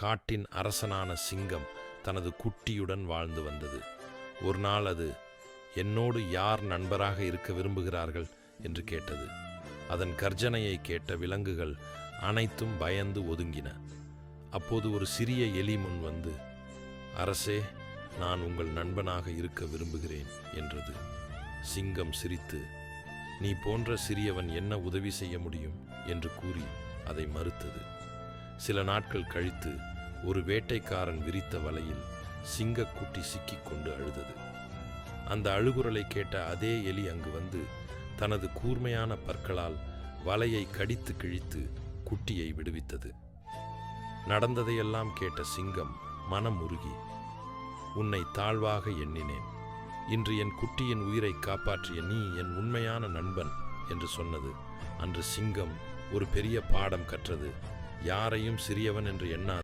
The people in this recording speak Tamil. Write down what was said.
காட்டின் அரசனான சிங்கம் தனது குட்டியுடன் வாழ்ந்து வந்தது. ஒரு நாள் அது, என்னோடு யார் நண்பராக இருக்க விரும்புகிறார்கள் என்று கேட்டது. அதன் கர்ஜனையை கேட்ட விலங்குகள் அனைத்தும் பயந்து ஒதுங்கின. அப்போது ஒரு சிறிய எலி முன் வந்து, அரசே, நான் உங்கள் நண்பனாக இருக்க விரும்புகிறேன் என்றது. சிங்கம் சிரித்து, நீ போன்ற சிறியவன் என்ன உதவி செய்ய முடியும் என்று கூறி அதை மறுத்தது. சில நாட்கள் கழித்து ஒரு வேட்டைக்காரன் விரித்த வலையில் சிங்கக்குட்டி சிக்கிக்கொண்டு அழுதது. அந்த அழுகுரலை கேட்ட அதே எலி அங்கு வந்து தனது கூர்மையான பற்களால் வலையை கடித்து கிழித்து குட்டியை விடுவித்தது. நடந்ததையெல்லாம் கேட்ட சிங்கம் மனம் உருகி, உன்னை தாழ்வாக எண்ணினேன். இன்று என் குட்டியின் உயிரை காப்பாற்றிய நீ என் உண்மையான நண்பன் என்று சொன்னது. அன்று சிங்கம் ஒரு பெரிய பாடம் கற்றது. யாரையும் சிறியவன் என்று எண்ணாது.